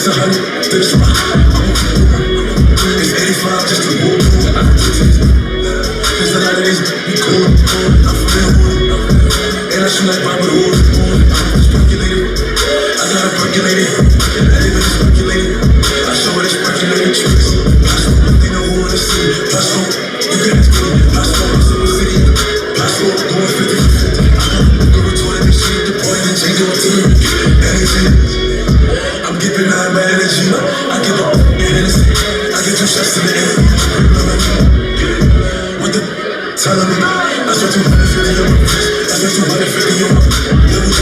it's 100, still it's rock. It's 85, just a whoop. There's a lot of these, we cool. I'm familiar with it. And I shoot like Robert Hood. I'm speculated. I got it percolated. I live in speculated. I show it, it's percolated. They know who wanna see. Plus, you can ask me. Plus, Silver City. Plus, going 50. I'm going to it, this shit, the point, and change it to me. Anything. I'm giving out my energy. I give up Hennessy. I get 2 shots to the end. What the telling me? I spent 250 on my wrist. I spent 250 on my little G.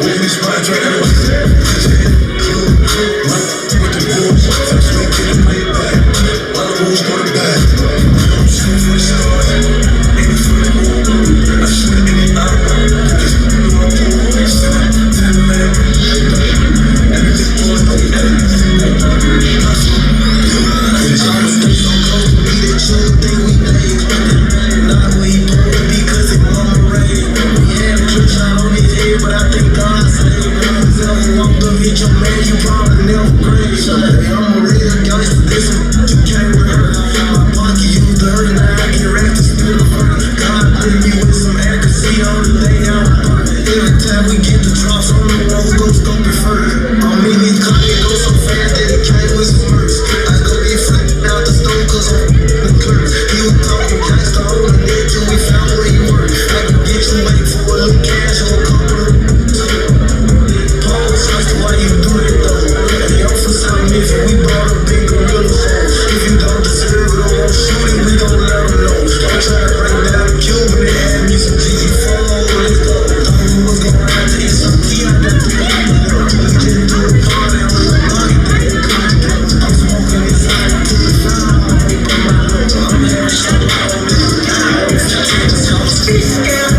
Walking this spot, drinking on my with the rules, touch me, get it way back. While the rules go to bed. I'm shooting for the stars, aiming for the moon. I shoot it in the eye. Just do my pool. Send it to the man. Everything boys know everything. It's almost getting so close to me that you think we made. Not where you born to be, cause it won't rain. We had a trick shot on his head, but I think God saved him. Walked up, hit your man, you probably never grade. I'm a real gangster, this one, you can't rehearse. My pocket used to hurt, now I get wrapped to still hurt. God put me with some accuracy on the day I'm hurt. Every time we get the drops, I'm the one who goes scope it first. I'm in these cars, it goes so fast that it came with some merch. I go get flipped out the stove, cause I'm the clerk. He was talking gangster on the net till we found where he worked. I can get you waiting for a little cash or a couple of why you do it though? Hey, I'm for something if we brought a big gorilla home. If you don't deserve it or won't shoot it, we gon' let them know. Don't try to bring down a Cuban and have me some GG4. Let's go. Thought we was gon' ride to SMT, I got the we just do a party on the money. I'm smoking inside till the fire. I'm having shit on me. I'm scared.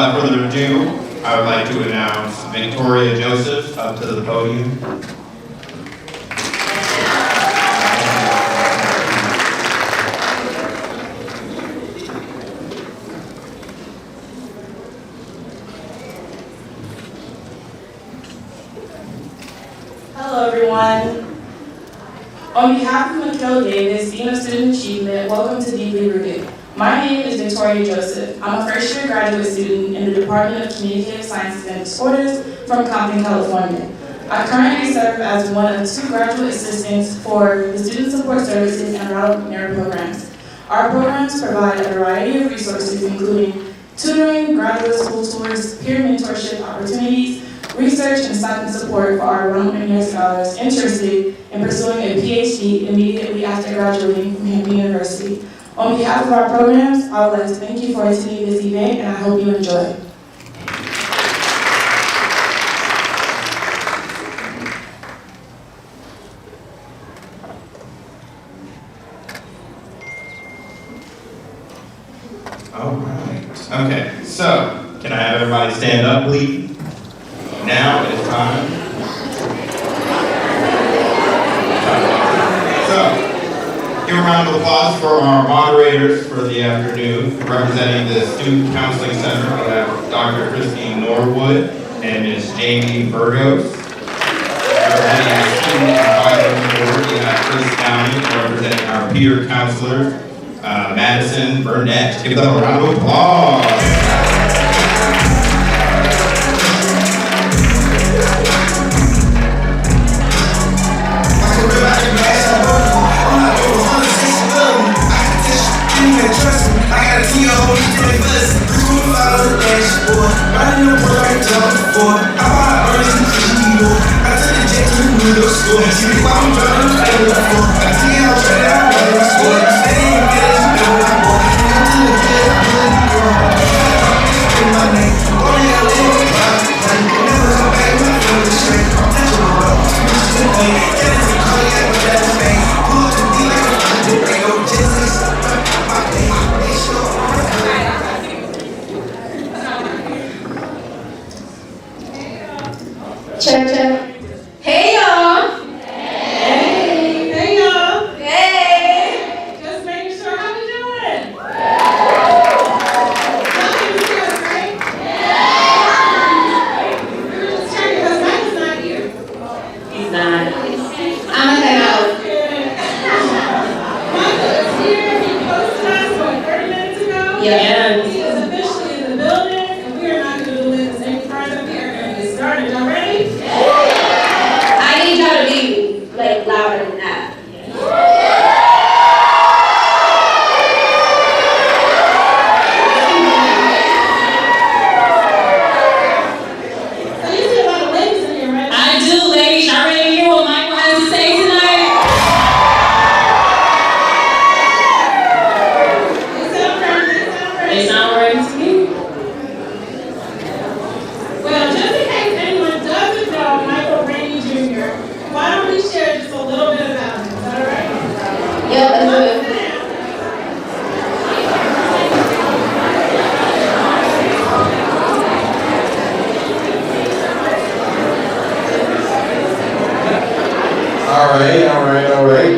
without further ado, I would like to announce Victoria Joseph up to the podium. Hello everyone. On behalf of Mikhail Davis, Dean of Student Achievement, welcome to Deeply Rooted. My name is Victoria Joseph. I'm a first-year graduate student in the Department of Communicative Sciences and Disorders from Compton, California. I currently serve as one of 2 graduate assistants for the Student Support Services and Ronald McNair programs. Our programs provide a variety of resources, including tutoring, graduate school tours, peer mentorship opportunities, research and stipend support for our Ronald McNair scholars interested in pursuing a PhD immediately after graduating from Hampton University. On behalf of our programs, I would like to thank you for attending this event, and I hope you enjoy. All right. Okay, so can I have everybody stand up, please? Now it is time. So, give a round of applause for our moderators for the afternoon. Representing the Student Counseling Center, we have Dr. Christine Norwood and Ms. Jamie Burgos. Representing the Student Advisory Board, we have Chris Downey. Representing our peer counselors, Madison Burnett. Give them a round of applause. Hey y'all. Hey y'all. Hey. Just making sure, how we doing? Y'all can hear us, right? We were just checking because Mike is not here. He's not. I'm gonna head out. Michael is here. He posted us, 30 minutes ago? Yeah. He is officially in the building, and we are not going to delay this any further. We are going to get started. Y'all ready? I need y'all to be like louder than that. So you see a lot of ladies in here, right? I do, ladies. Y'all ready to hear what Michael has to say tonight? They sound ready to me. Well, just in case anyone doesn't know Michael Rainey Jr., why don't we share just a little bit about him? Is that all right? Yep, let's do it. All right.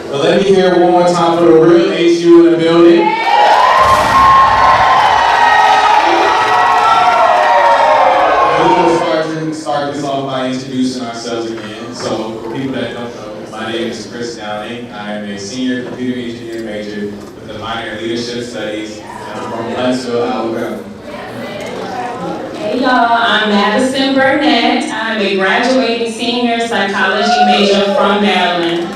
Well, let me hear it one more time for the real HU in the building. We'll start this off by introducing ourselves again. So, for people that don't know, my name is Chris Downing. I am a senior computer engineering major with a minor in leadership studies, and I'm from Huntsville, Alabama. Hey y'all, I'm Madison Burnett. I'm a graduating senior psychology major from Maryland.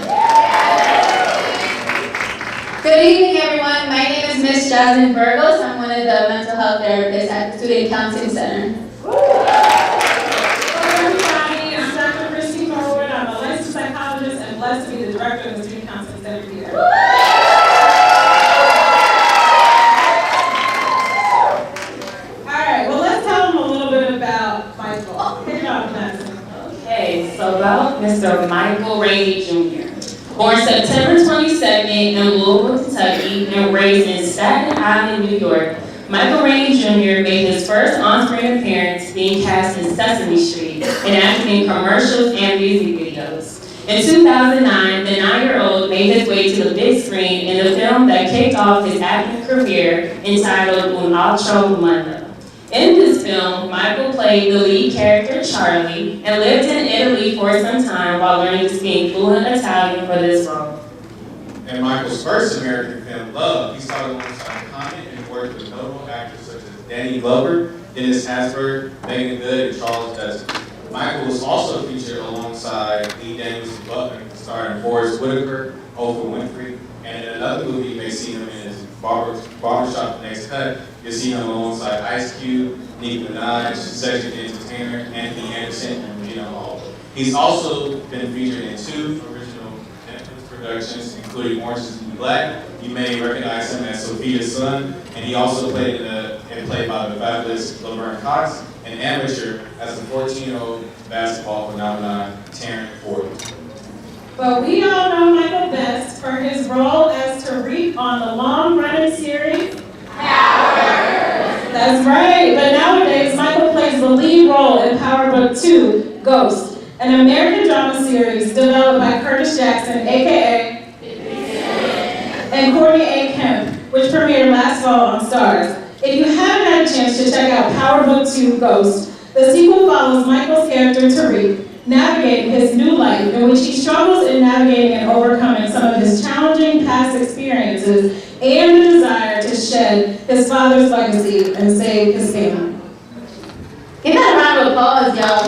Good evening, everyone. My name is Miss Jasmine Burgos. I'm one of the mental health therapists at the Student Counseling Center. Hello, everybody. I'm Dr. Christine Norwood. I'm a licensed psychologist and blessed to be the director of the Student Counseling Center here. Alright, well, let's tell them a little bit about Michael. Kick it off, Madison. Okay, so about Mr. Michael Rainey Jr. Born September 22nd in Louisville, Kentucky, and raised in Staten Island, New York. Michael Rainey Jr. made his first on-screen appearance being cast in Sesame Street and acted in commercials and music videos. In 2009, the 9-year-old made his way to the big screen in the film that kicked off his acting career entitled Un Altro Mondo. In this film, Michael played the lead character Charlie and lived in Italy for some time while learning to speak fluent Italian for this role. In Michael's first American film, Love, he starred alongside Common and worked with notable actors such as Danny Glover, Dennis Haysbert, Megan Good, and Charles Dutton. Michael was also featured alongside Lee Daniels and Butler, starring Forrest Whitaker, Oprah Winfrey, and in another movie you may see him in is Barbershop The Next Cut. You'll see him alongside Ice Cube, Nicki Minaj, Cedric the Entertainer, Anthony Anderson, and Regina Hall. He's also been featured in 2 original Netflix productions, including Orange is the New Black. You may recognize him as Sophia's son, and he also played played by the fabulous Laverne Cox, an amateur as a 14-year-old basketball phenomenon, Terrence Ford. But we all know Michael best for his role as Tariq on the long-running series Power. That's right, but nowadays Michael plays the lead role in Power Book 2, Ghost, an American drama series developed by Curtis Jackson, aka and Courtney A. Kemp, which premiered last fall on Starz. If you haven't had a chance to check out Power Book 2, Ghost, the sequel follows Michael's character Tariq navigating his new life in which he struggles in navigating and overcoming some of his challenging past experiences and the desire to shed his father's legacy and save his family. Give that a round of applause, y'all.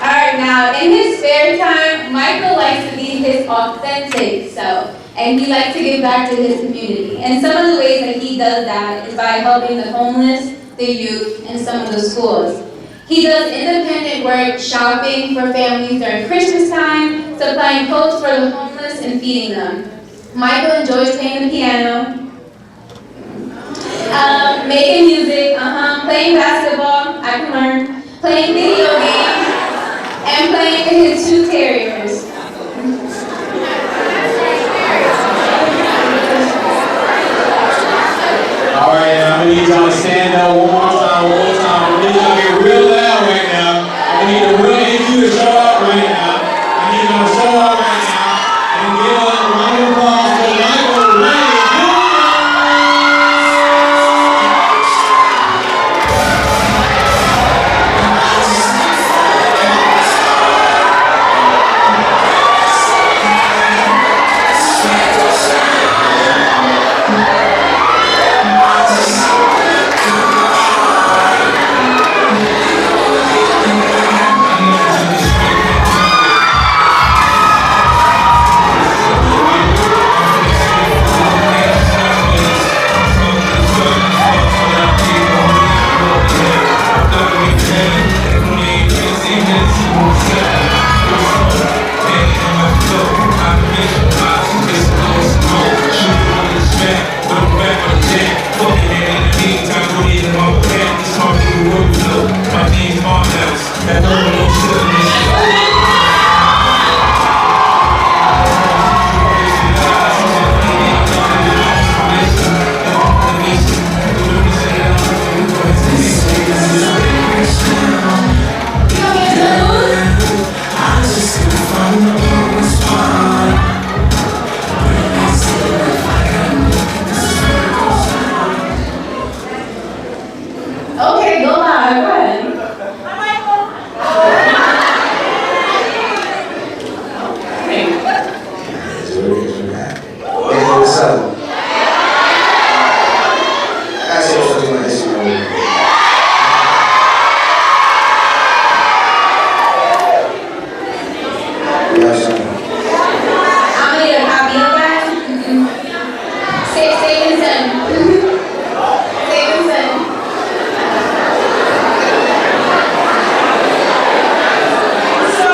Alright, now in his spare time, Michael likes to be his authentic self, and he likes to give back to his community. And some of the ways that he does that is by helping the homeless, the youth, and some of the schools. He does independent work shopping for families during Christmas time, supplying coats for the homeless, and feeding them. Michael enjoys playing the piano, making music, playing basketball, I can learn, playing video games, and playing with his 2 terriers. All right, now I'm gonna need y'all to stand up one more time. I need y'all to get real loud right now. I need the real AQ to show up right now. I need y'all to show up right now and give a round of applause for Michael Rainey Jr. Okay, go live, go ahead. What's up? I said what's up to my Instagram. I'm gonna need a copy of that. Save and send. Save and send. So,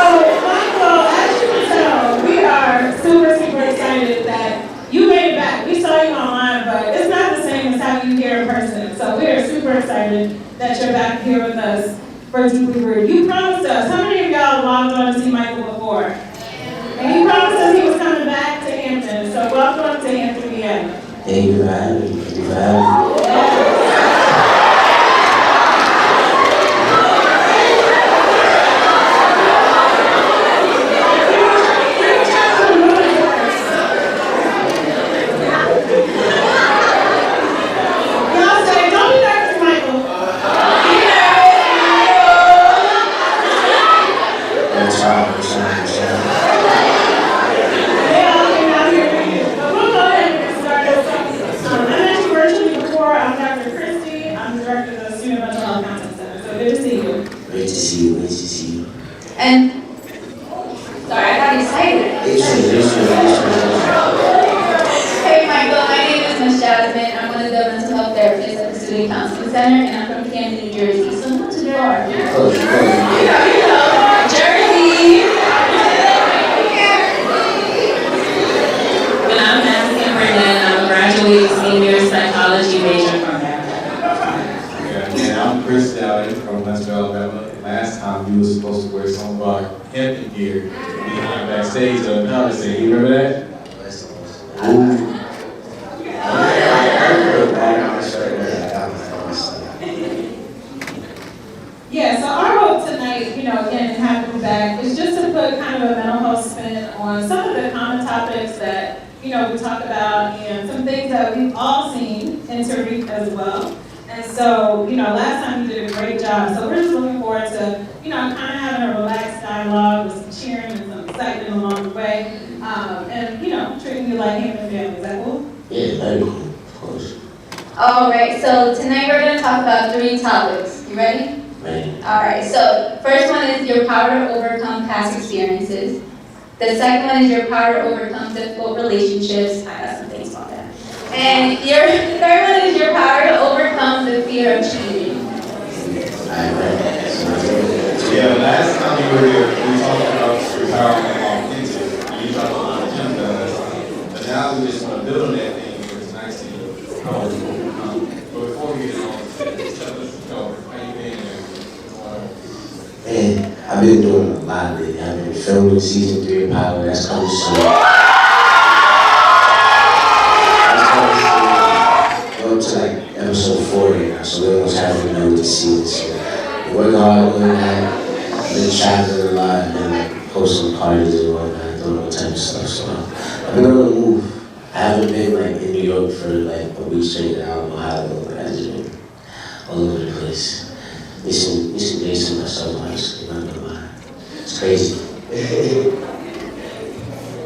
Michael, as you can tell, we are super excited that you made it back. We saw you online, but it's not the same as having you here in person. So we are super excited that you're back here with us for Deeply Rooted. You promised us, how many of y'all logged on to see Michael before? And he promised us he was coming back to Hampton. So welcome to Hampton Thank you for having me. Thank you for having me. Y'all say, don't be nervous, Michael. I'm trying. They all came out here for you. But we'll go ahead and get started. I met you virtually before. I'm Dr. Christie. I'm the director of the Student Mental Health Counseling Center. So good to see you. Great to see you. Great to see you. And, sorry, I got excited. Hey Michael, my name is Ms. Jasmine. I'm one of the mental health therapists at the Student Counseling Center, and I'm from Camden, New Jersey, so not too far. Jersey! And I'm Madison Burnett. I'm a graduate senior psychology major from Maryland. And I'm Chris Dowling from Huntsville, Alabama. Last time you were supposed to wear some of our camping gear behind backstage of the conversation. You remember that? Yeah, so our hope tonight, again, in having you back, is just to put kind of a mental health spin on some of the common topics that, we talk about and some things that we've all seen in Tariq as well. And so, last time you did a great job. So we're just looking forward to, kind of having a relaxed dialogue with some cheering and some excitement along the way. And, treating you like human family. Is that cool? Yeah, very cool, of course. All right, so tonight we're going to talk about 3 topics. You ready? Right. All right, so first one is your power to overcome past experiences. The second one is your power to overcome difficult relationships. I got some things about that. And the third one is your power to overcome the fear of cheating. Yeah, last time you were here, we talked about your power to authentic, and you talked about gym does. But now we just want to build on that thing because it's nice to you. How was it overcome? But before we get on, just tell us, how you been there? Man, I've been doing a lot lately. I've been filming season 3 of Power. That's coming soon. We're up to like episode 4 right now, so we almost have another season. So we're working hard on that. I've been traveling a lot. I've been like hosting parties and whatnot, doing all type of stuff. So I've been on the move. I haven't been like in New York for like a week straight. I don't know how to go, but I've just been all over the place. Missing days to myself, honestly, not gonna lie. It's crazy.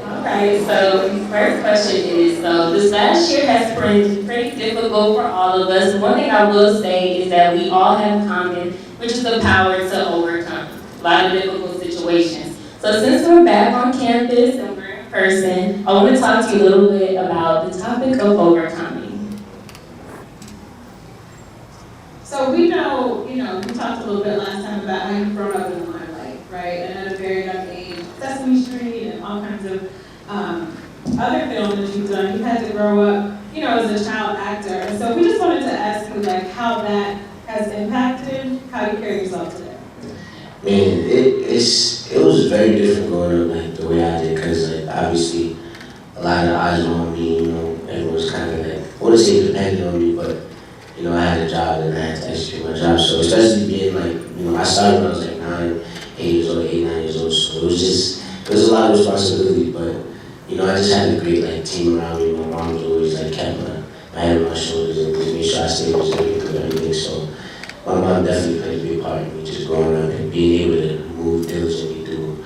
All right, so the first question is, so this last year has been pretty difficult for all of us. One thing I will say is that we all have in common, which is the power to overcome a lot of difficult situations. So since we're back on campus and we're in person, I want to talk to you a little bit about the topic of overcoming. So we know, we talked a little bit last time about how you've grown up in the limelight, right? And at a very young age, Sesame Street and all kinds of other films that you've done, you had to grow up, as a child actor. And so we just wanted to ask you, how that has impacted how you carry yourself today. Man, it was very different growing up, the way I did, because, obviously, a lot of eyes were on me, everyone was kind of I wouldn't say dependent on me, but I had a job and I had to execute my job. So especially being I started when I was 9 years old, 8, 9 years old. So it was a lot of responsibility, but I just had a great team around me. My mom was always kept my head on my shoulders and just made sure I stayed resilient through everything. So my mom definitely played a big part in me just growing up and being able to move diligently through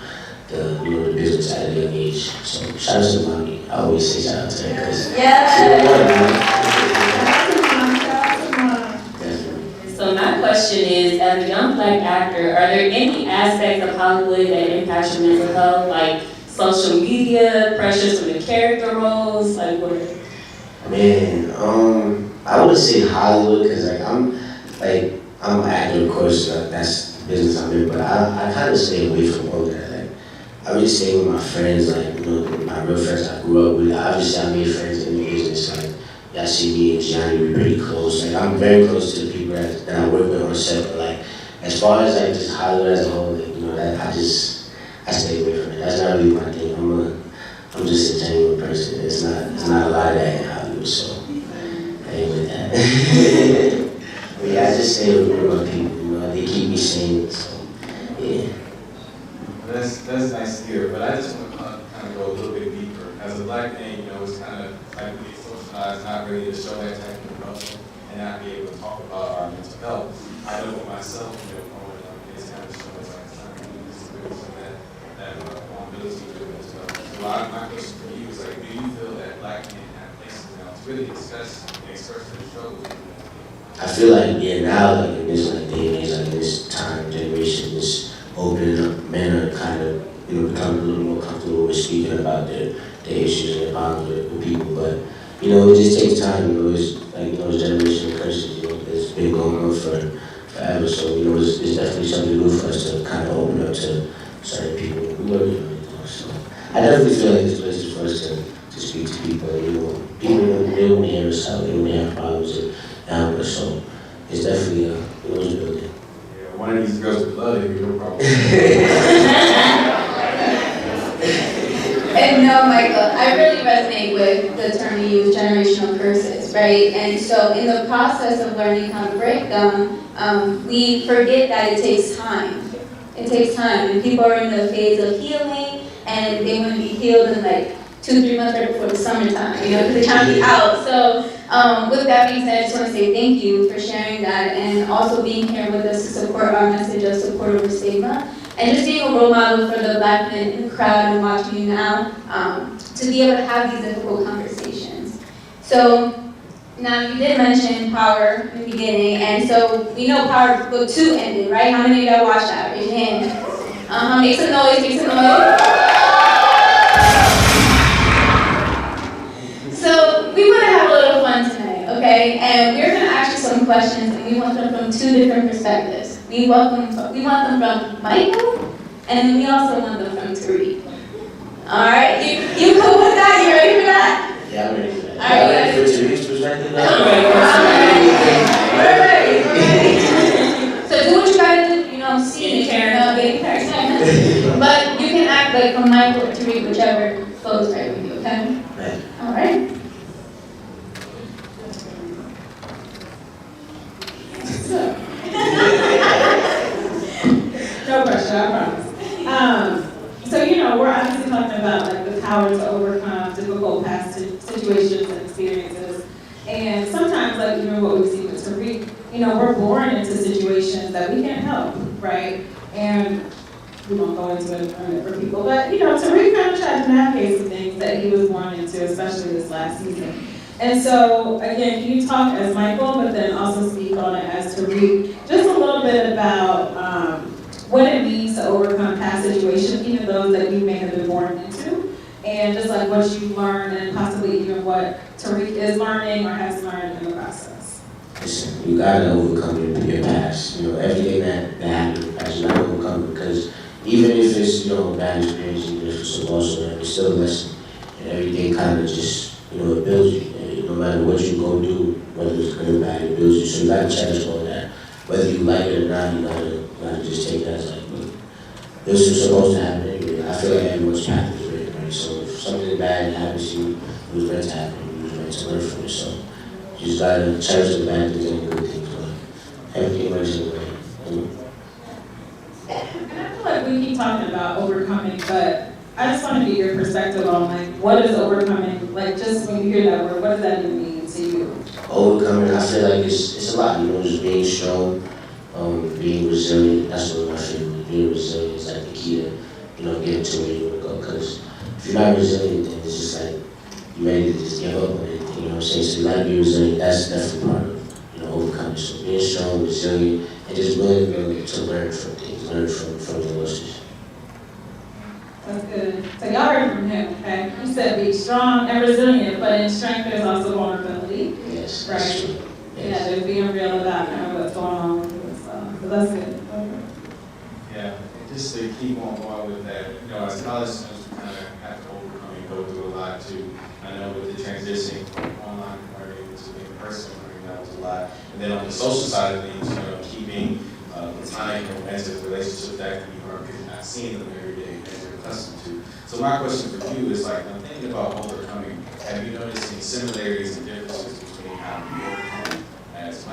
the business at a young age. So shout out to mommy. I always say shout out to her because she was one, man. So my question is, as a young Black actor, are there any aspects of Hollywood that impact your mental health, like social media, pressures from the character roles, what? Man, I wouldn't say Hollywood because I'm an actor, of course. That's the business I'm in, but I kind of stay away from all that. I really stay with my friends, my real friends I grew up with. Obviously, I made friends in the business. Y'all see me and Gianni, we're pretty close. I'm very close to the people that I work with on set. But as far as just Hollywood as a whole, I stay away from it. That's not really my thing. I'm just a genuine person. It's not a lot of that in Hollywood. So But yeah, I just stay with my people, you know, they keep me sane, so, yeah. That's nice to hear, but I just want to kind of go a little bit deeper. As a black man, you know, it's kind of like we get socialized, not ready to show that type of emotion and not be able to talk about our mental health. I know for myself, you know, growing up, it's kind of showing us like it's not really disability, that vulnerability to the mental health. So my question for you is like, do you feel that black men have places now to really discuss and express their struggles? I feel like, yeah, now, like, in this, like, day and age, like, in this time, generation, this opening up, men are kind of, you know, becoming a little more comfortable with speaking about their issues and their problems with people, but, you know, it just takes time, you know, it's, like, you know, it's generational curses, you know, it's been going on forever, so, you know, it's definitely something good for us to kind of open up to certain people. We work with them, you know, so I definitely feel like this place is for us to speak to people, you know, people, they want to hear us out, they want to have problems, and so it's definitely it was a building. Yeah, one of these girls would love it, no problem. And no, Michael, I really resonate with the term you use, generational curses, right? And so in the process of learning how to break them, we forget that it takes time. It takes time, and people are in the phase of healing, and they want to be healed in like 2-3 months right before the summertime, you know, because they're trying to be out. So with that being said, I just want to say thank you for sharing that, and also being here with us to support our message of support over stigma, and just being a role model for the black men in the crowd and watching you now, to be able to have these difficult conversations. So now you did mention Power in the beginning, and so we know Power Book 2 ended, right? How many of y'all watched that? Raise your hand. Make some noise, make some noise. So we want to have a little fun tonight, okay? And we're going to ask you some questions, and we want them from 2 different perspectives. We want them from Michael, and then we also want them from Tariq. All right, you cool with that? You ready for that? Yeah, I'm ready for that. All right, ready for Tariq's perspective now? I'm ready. So do what you gotta do, you know, see the camera, get the but you can act like from Michael or Tariq, whichever flows right with you, okay? Right. All right. No pressure, I promise. So, you know, we're obviously talking about like the power to overcome difficult past situations and experiences. And sometimes, like even what we see with Tariq, you know, we're born into situations that we can't help, right? And we won't go into it for people, but you know, Tariq kind of tried to navigate some things that he was born into, especially this last season. And so, again, can you talk as Michael, but then also speak on it as Tariq, just a little bit about what it means to overcome past situations, even those that you may have been born into, and just like what you learned and possibly even what Tariq is learning or has learned in the process. Listen, you gotta overcome your past. You know, everything that happened in the past, you gotta overcome it, because even if it's, you know, a bad experience, even if it's a loss or whatever, it's still a lesson. And everything kind of just, you know, it builds you. And no matter what you go do, whether it's good or bad, it builds you. So you gotta cherish all that. Whether you like it or not, you gotta just take that as like, look, this was supposed to happen anyway. I feel like everyone's path is written, right? So if something bad happens to you, it was meant to happen. You was meant to learn from it. So you just gotta cherish the bad things and the good things. But everything works in a way. You know? And I feel like we keep talking about overcoming, but I just want to get your perspective on like, what is overcoming? Like, just when you hear that word, what does that even mean to you? Overcoming, I feel like it's a lot, you know, just being strong, being resilient. That's one of my favorites. Being resilient is like the key to, you know, getting to where you want to go. Because if you're not resilient, then it's just like you're ready to just give up on it. You know what I'm saying? So you gotta be resilient. That's definitely part of, you know, overcoming. So being strong, resilient, and just willing to learn from things, learn from the losses. That's good. So y'all heard from him, okay? He said be strong and resilient, but in strength there's also vulnerability. Yes, Right. that's true. Yeah, Yes. just being real about kind of what's going on with you and stuff. So that's good. Okay. Yeah, and just to keep on going with that, you know, as college students, we kind of have to overcome and go through a lot too. I know with the transition from online learning to in-person learning, that was a lot. And then on the social side of things, you know, keeping platonic and romantic relationships that can be hard because you're not seeing them every day as you're accustomed to. So my question for you is like, when thinking about overcoming, have you noticed any similarities and differences between how you overcome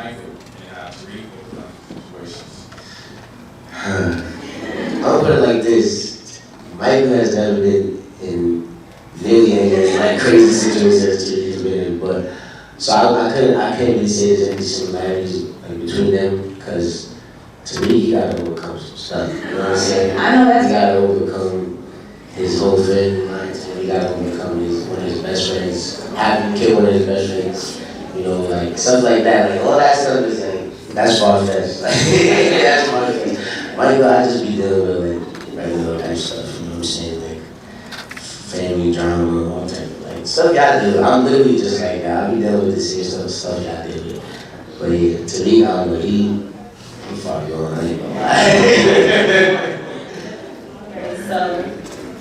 Michael and how Tariq overcome situations? I'll put it like this. Michael has never been in nearly any like crazy situations that Tariq's been in, but so I can't really say there's any similarities like between them because to me he gotta overcome some stuff. You know what I'm saying? I know that's He gotta overcome his whole family lines, and he gotta overcome one of his best friends, having killed one of his best friends. You know, like stuff like that. Like all that stuff is like that's far-fetched. Like that's far-fetched. Michael, I just be dealing with like regular type stuff, you know what I'm saying? Like family drama, all type of like stuff y'all deal with. I'm literally just like that. I be dealing with the same stuff y'all deal with. But yeah, Tariq, I don't know, he far gone, I ain't gonna lie. Okay, so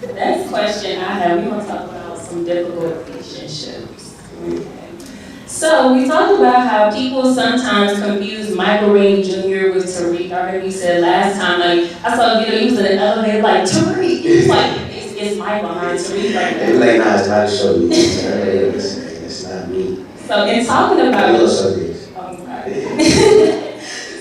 the next question I have, we want to talk about some difficult relationships. Okay. So we talked about how people sometimes confuse Michael Ray Jr. with Tariq. I heard you said last time, like, I saw a video, he was in an elevator, like, Tariq. He was like, it's Mike behind Tariq right They be now. like, nah, it's not a show. It's not me. So in talking about, little subjects.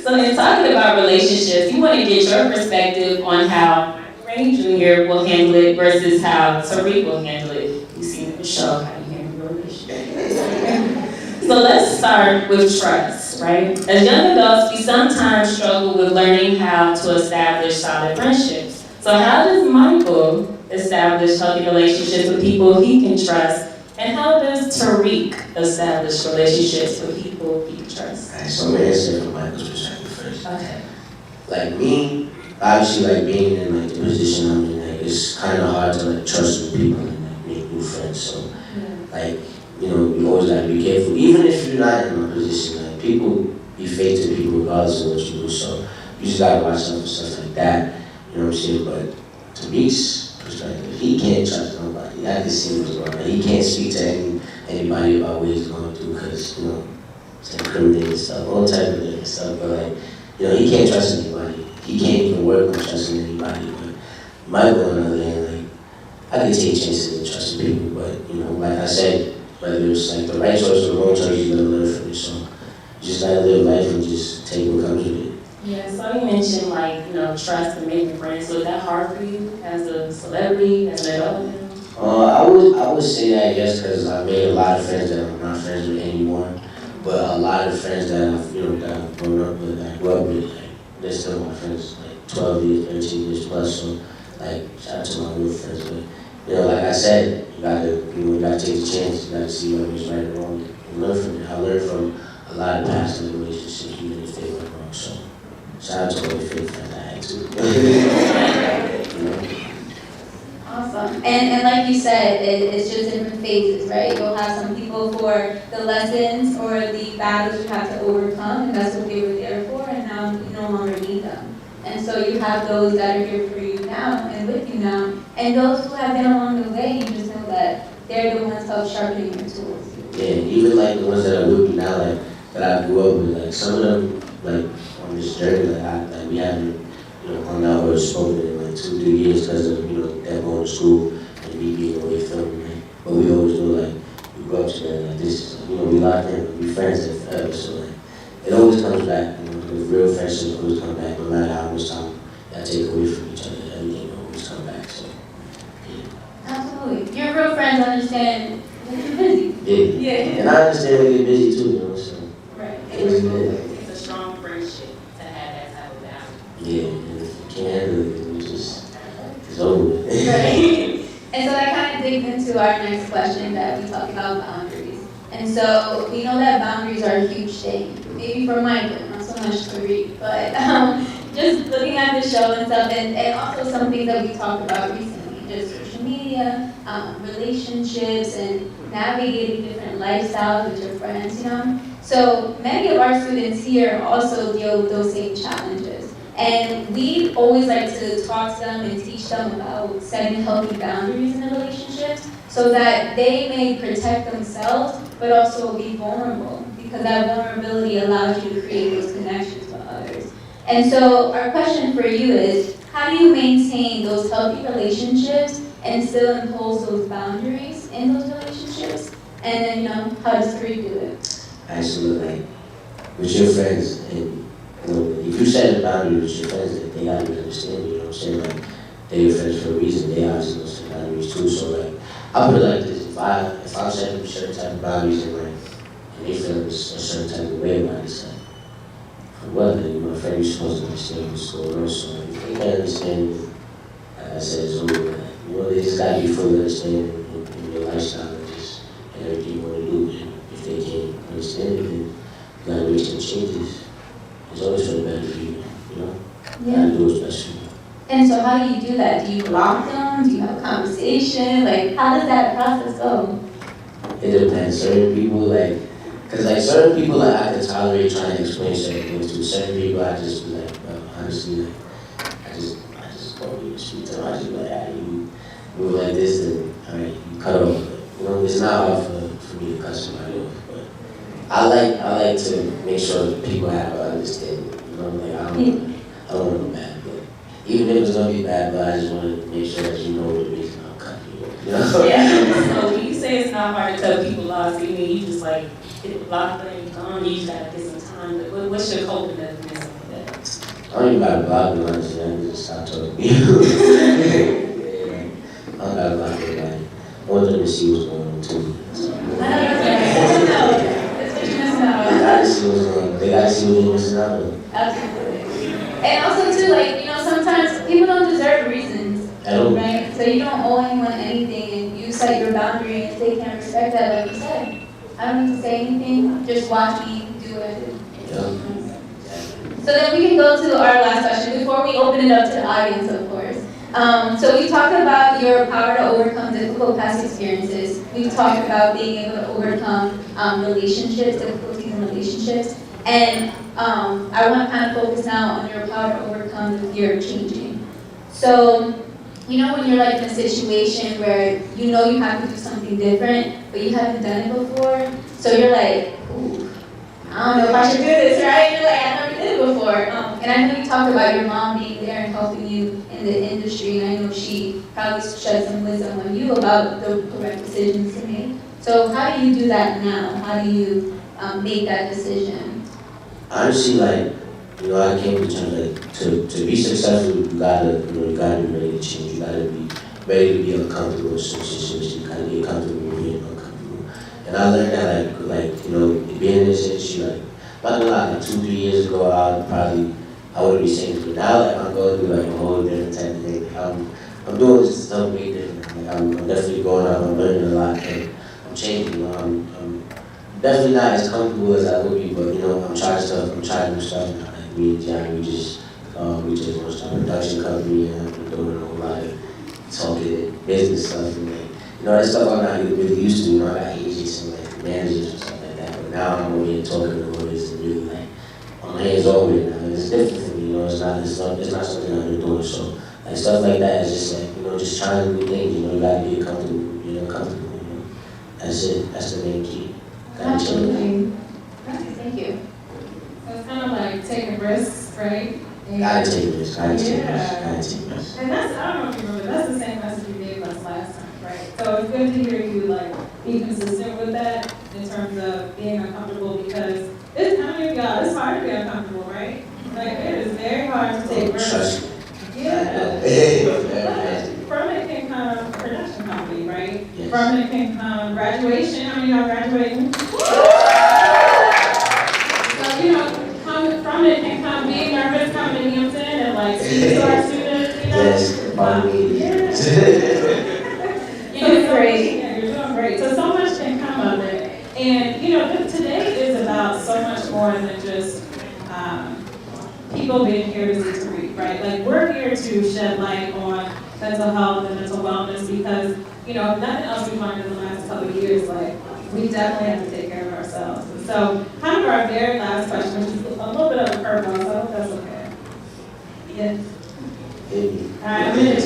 so in talking about relationships, you want to get your perspective on how Michael Ray Jr. will handle it versus how Tariq will handle it. You've seen the show, how you handle a relationship. So let's start with trust, right? As young adults, we sometimes struggle with learning how to establish solid friendships. So how does Michael establish healthy relationships with people he can trust? And how does Tariq establish relationships with people he can trust? Alright, so I'm gonna answer from Michael's perspective first. Okay. Like me, obviously like being in like the position I'm in, like it's kind of hard to like trust new people and like make new friends. So like, you know, you always gotta be careful. Even if you're not in my position, like people be fake to people regardless of what you do. So you just gotta watch out for stuff like that. You know what I'm saying? But Tariq's perspective, he can't trust nobody. I can see what's going on. He can't speak to anybody about what he's going through because, you know, it's incriminating stuff, all type of different stuff. But like, you know, he can't trust anybody. He can't even work on trusting anybody. But Michael, on the other hand, like, I can take chances in trusting people, but you know, like I said, whether it's like the right choice or the wrong choice, you gotta learn from it. So you just gotta live life and just take what comes with it. Yeah, so you mentioned like, you know, trust and making friends. So is that hard for you as a celebrity, as an adult? I would say that yes, because I made a lot of friends that I'm not friends with anymore. But a lot of friends that I've, you know, that I've grown up with, I grew up with, like, they're still my friends, like 12 years, 13 years plus. So like, shout out to my real friends. But you know, like I said, you gotta take the chance. You gotta see whether it's right or wrong. And learn from it. I learned from a lot of past relationships, even if they went wrong. So shout out to all the fake friends I had too. You know? Awesome. And like you said, it's just different phases, right? You'll have some people for the lessons or the battles you have to overcome, and that's what they were there for, and now you no longer need them. And so you have those that are here for you now and with you now, and those who have been along the way, you just know that they're the ones help sharpening your tools. Yeah, even like the ones that are with me now, like that I grew up with, like some of them, like on this journey, like we haven't, you know, hung out or spoken in like 2-3 years because of, you know, them going to school and me being away from me. But we always knew like we grew up together, like this is, like, you know, we locked in, we friends forever. So like it always comes back, you know, the real friendships always come back, no matter how much time I take away from each other, everything will always come back. So yeah. Absolutely. Your real friends understand that you're busy. Yeah. And I understand when you're busy too, you know, so. Right. It's a strong friendship to have that type of balance. Yeah, and if you can't handle it, then it's over with. Right. And so that kind of digs into our next question that we talk about boundaries. And so we know that boundaries are a huge thing. Maybe for Michael, not so much for Reed, but just looking at the show and stuff, and also some things that we talked about recently, just social media, relationships, and navigating different lifestyles with your friends, you know? So many of our students here also deal with those same challenges. And we always like to talk to them and teach them about setting healthy boundaries in the relationships so that they may protect themselves, but also be vulnerable, because that vulnerability allows you to create those connections with others. And so our question for you is, how do you maintain those healthy relationships and still impose those boundaries in those relationships? And then, you know, how does Tariq do it? Actually, like, with your friends, and you know, if you set a boundary with your friends, they gotta be understanding. You know what I'm saying? Like they're your friends for a reason. They obviously gonna set boundaries too. So like I put it like this: if I'm setting certain type of boundaries and they feel a certain type of way about it, it's like, for what? Like, my friend, you're supposed to understand what's going on. So if they can't understand, like I said, it's over. Like, you know, they just gotta be fully understanding in your lifestyle and everything you want to do. And if they can't understand it, then you gotta make some changes. It's always for the better for you, you know? You gotta do what's best for you. And so how do you do that? Do you block them? Do you have a conversation? Like, how does that process go? It depends. Certain people, like, cause like certain people, like, I can tolerate trying to explain certain things to. Certain people, I just be like, honestly, like, I just don't even speak to them. I just be like, you move like this, and alright, you cut off. You know, it's not hard for me to cut somebody off, but I like to make sure that people have an understanding. You know, like I don't want no bad blood. Even if it's gonna be bad blood, I just want to make sure that you know the reason I'm cutting you off. You know? Yeah. So when you say it's not hard to tell people off, you mean you just like hit the block button, you gone, you just gotta get some time. But what's your coping mechanism with that? I don't even gotta block me, honestly. I can just stop talking to you. Yeah, I don't gotta block anybody. I want them to see what's going on too. They gotta see what's going on. They gotta see what they're missing out on. Absolutely. And also too, like, you know, sometimes people don't deserve reasons, right? So you don't owe anyone anything, and you set your boundary, and if they can't respect that, like you said, I don't need to say anything, just watch me do what I do. Yeah. So then we can go to our last question before we open it up to the audience, of course. So we talked about your power to overcome difficult past experiences. We've talked about being able to overcome relationships, difficulties in relationships. And I want to kind of focus now on your power to overcome the fear of changing. So, you know when you're like in a situation where you know you have to do something different, but you haven't done it before, so you're like, ooh, I don't know if I should do this, right? You're like, I never did it before. And I know you talked about your mom being there and helping you in the industry, and I know she probably shed some wisdom on you about the correct decisions to make. So how do you do that now? How do you make that decision? Honestly, like, you know, I came to terms like to be successful, you gotta be ready to change. You gotta be ready to be uncomfortable in certain situations. You gotta be comfortable with being uncomfortable. And I learned that like you know, being in this industry, like, not gonna lie, like 2-3 years ago, I wouldn't be saying this, but now like I'm going through like a whole different type of thing. I'm doing this stuff way different. Like, I'm definitely going out. I'm learning a lot. And I'm changing. You know, I'm definitely not as comfortable as I would be, but you know, I'm trying new stuff now. Like me and Johnny, we just launched a production company, and I've been doing a whole lot of talking business stuff, and like, you know, that stuff I'm not really used to. You know, I got agents and like managers and stuff like that, but now I'm over here talking to lawyers and really like I'm hands-on with it now. It's different for me, you know. It's not something I've been doing. So like stuff like that is just like, you know, just trying new things. You know, you gotta be comfortable, be uncomfortable. You know, that's it. That's the main key. Absolutely. Thank you. So it's kind of like taking risks, right? Gotta take risks. Gotta take Yeah. risks. And that's, I don't know if you remember, that's the same message you gave us last time, right? So it's good to hear you like be consistent with that in terms of being uncomfortable, because it's, how many of y'all, it's hard to be uncomfortable, right? Like it is very hard to take risks. Trust me. Yeah. Hey, From it can come production company, right? Yes. From it can come graduation. How many of y'all graduating? So, you know, from it can come being nervous coming to Hampton and like speaking to our students, you know? yes, pardon me. You're doing great. Yeah, you're doing great. So much can come of it. And, you know, today is about so much more than just people being here to see Tariq, right? Like, we're here to shed light on mental health and mental wellness because, you know, if nothing else we've learned in the last couple of years, like, we definitely have to take care of ourselves. And so, kind of our very last question, which is a little bit of a curveball, so I hope that's okay. Yes. All right, I'm going to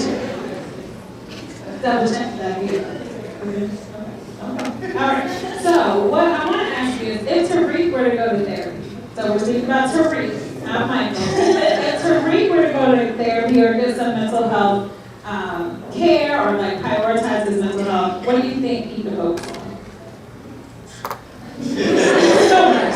double check that here. Okay. All right. So, what I want to ask you is, if Tariq were to go to therapy, so we're speaking about Tariq, not Michael. If Tariq were to go to therapy or get some mental health care or like prioritize his mental health, what do you think he could focus on? So much.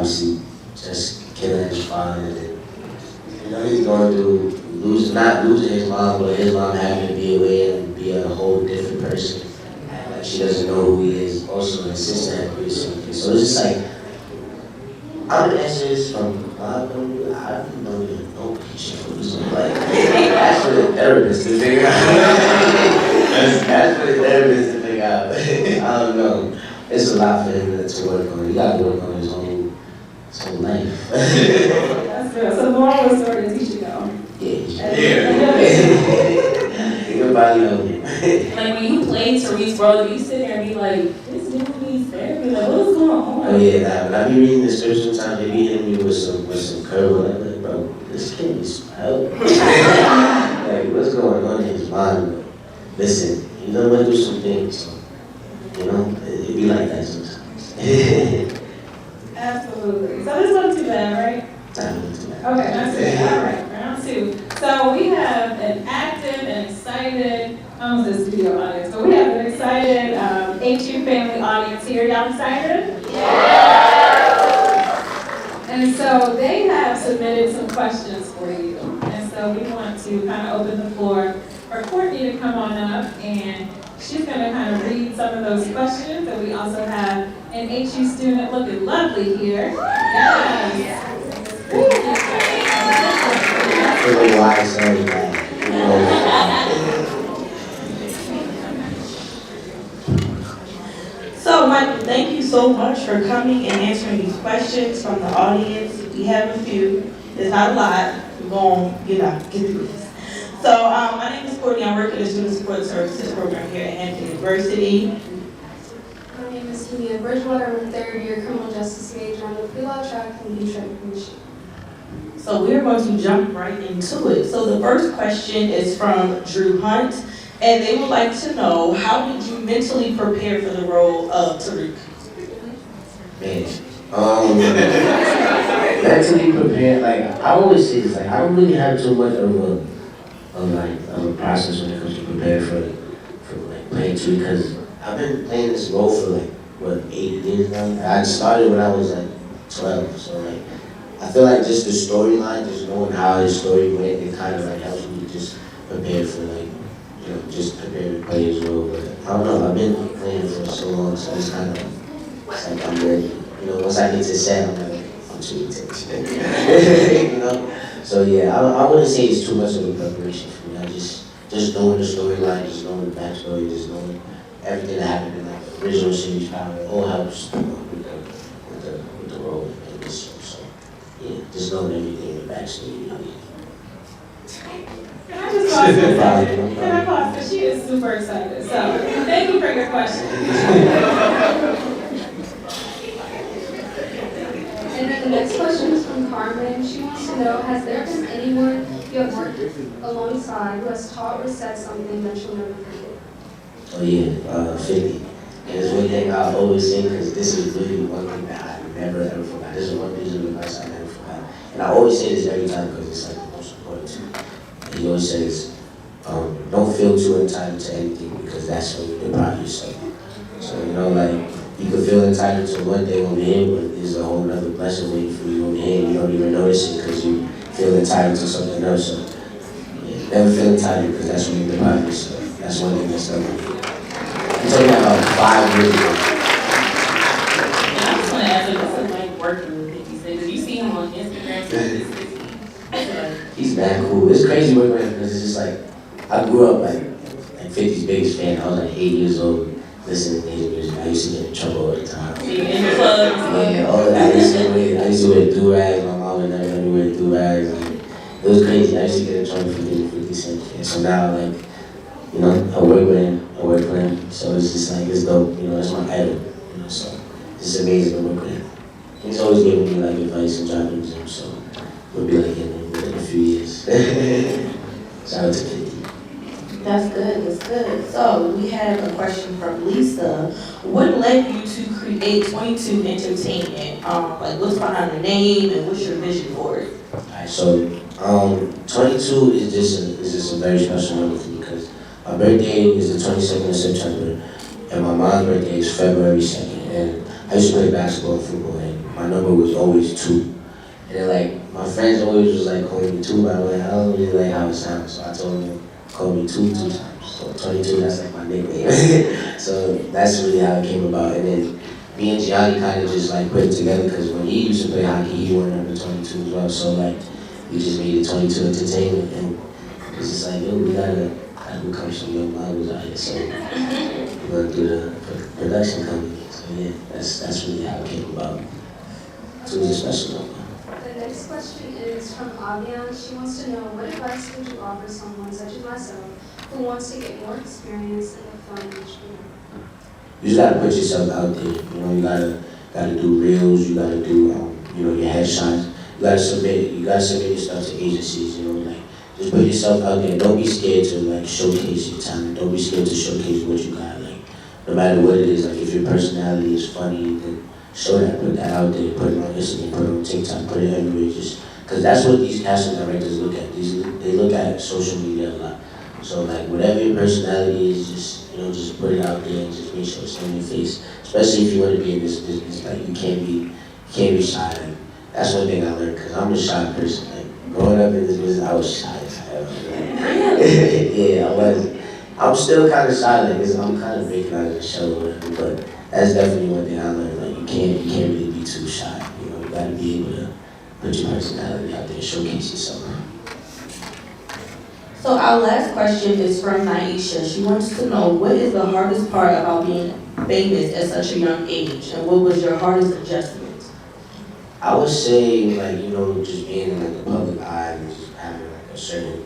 obviously just killing his father. And, you know, he's going through not losing his mom, but his mom having to be away and be a whole different person. Like she doesn't know who he is. Also, his sister had to do the same thing. So it's just like, I'm gonna answer this from, I don't even know patient for this. Like, that's for the therapist to figure out. that's for the therapist to figure out. I don't know. It's a lot for him to work on. He got to work on his whole life. That's good. So the moral of the story is he should go. Yeah. Everybody knows him. Like when you play Tariq's role, you sit there and be like, this dude needs therapy. Like, what's going on? Oh yeah, when I be reading the scripture sometimes, they be hitting me with some curve. I'm like, bro, this kid needs some help. Like, what's going on in his mind? Bro? Listen, you know, went through some things, so, you know, it be like that sometimes. Absolutely. So this wasn't too bad, right? Okay, that's good. All right, round two. So we have an active and excited, I almost said studio audience, but we have an excited HU family audience here. Y'all excited? Yeah! And so they have submitted some questions for you. And so we want to kind of open the floor for Courtney to come on up, and she's going to kind of read some of those questions. And we also have an HU student looking lovely here. Yes. So, Michael, thank you so much for coming and answering these questions from the audience. We have a few. There's not a lot. We're going to get through this. So, my name is Courtney. I work in the Student Support Services program here at Hampton University. My name is Tamia Bridgewater. I'm a third-year criminal justice major on the pre-law track from the Detroit Commission. So we're going to jump right into it. So the first question is from Drew Hunt, and they would like to know, how did you mentally prepare for the role of Tariq? Man, mentally prepared, like, I always say this, like, I don't really have too much of a process when it comes to prepare for like playing Tariq, because I've been playing this role for 8 years now. I started when I was 12, so I feel like just the storyline, just knowing how his story went, it kind of helps me just prepare for just prepare to play his role. But I don't know, I've been playing for so long, so it's kind of it's like I'm ready. You know, once I get to set, I'm like, I'm too intense. You know? So yeah, I wouldn't say it's too much of a preparation for me. I just knowing the storyline, just knowing the backstory, just knowing everything that happened in the original series power, it all helps with the role in this show. So yeah, just knowing everything in the backstory. Can I just pause for a second? Can I pause? Because she is super excited. So thank you for your question. And then the next question is from Carmen. She wants to know, has there been anyone you have worked alongside who has taught or said something that you'll never forget? Oh yeah, 50. And it's one thing I always say, because this is really one thing that I never ever forgot. This is one piece of advice I never forgot. And I always say this every time because it's the most important to me. And he always says, don't feel too entitled to anything, because that's when you deprive yourself. So, you know, you can feel entitled to one thing over here, but there's a whole other blessing waiting for you over here. You don't even notice it because you feel entitled to something else. So, yeah, never feel entitled, because that's when you deprive yourself. That's one thing that's done with me. I'm talking about 5 years ago. And I just want to ask you, what's it like working with 50 Cent? Because you see him on Instagram, He's mad cool. It's crazy working with him, because it's just I grew up like 50's biggest fan. I was 8 years old listening to his music. I used to get in trouble all the time. Yeah, all that. I used to wear do-rags. My mom would never let me wear do-rags. It was crazy. I used to get in trouble for being 50 Cent. And so now, you know, I work with him. So it's just it's dope. You know, that's my idol. You know, so it's amazing to work with him. He's always giving me advice and driving him. So we'll be in a few years. Shout out to 50. That's good. So we have a question from Lisa. What led you to create 22 Entertainment? What's behind the name and what's your vision for it? Alright, so 22 is just a very special number for me, because my birthday is the 22nd of September, and my mom's birthday is February 2nd. And I used to play basketball and football, and my number was always 2. And then like my friends always was like calling me 2, but I'm like, I don't really like how it sounds. So I told them, call me 2 times. So 22, that's like my nickname. So that's really how it came about. And then me and Gianni kind of just like put it together because when he used to play hockey, he wore number 22 as well. So like we just made it 22 Entertainment, and it's just like, yo, we gotta become some young models out here. So we're gonna do the production company. So yeah, that's really how it came about. So it was a special number. The next question is from Avian. She wants to know, what advice would you offer someone such as myself who wants to get more experience in the film industry? You just gotta put yourself out there. You know, you gotta do reels. You gotta do your headshots. You gotta submit your stuff to agencies. You know, like just put yourself out there. Don't be scared to like showcase your talent. Don't be scared to showcase what you got. Like no matter what it is. Like if your personality is funny, then show that. Put that out there. Put it on Instagram. Put it on TikTok. Put it everywhere. Just because that's what these casting directors look at. They look at social media a lot. So like whatever your personality is, just put it out there and just make sure it's on your face. Especially if you want to be in this business, like you can't be shy. Like, that's one thing I learned because I'm a shy person. Like growing up in this business, I was shy as hell. Yeah, I was. I'm still kind of shy, like I'm kind of making out of the show or whatever. But that's definitely one thing I learned. Like you can't really be too shy. You know, you gotta be able to put your personality out there and showcase yourself. So our last question is from Naisha. She wants to know, what is the hardest part about being famous at such a young age, and what was your hardest adjustment? I would say, like, just being in like the public eye and just having like a certain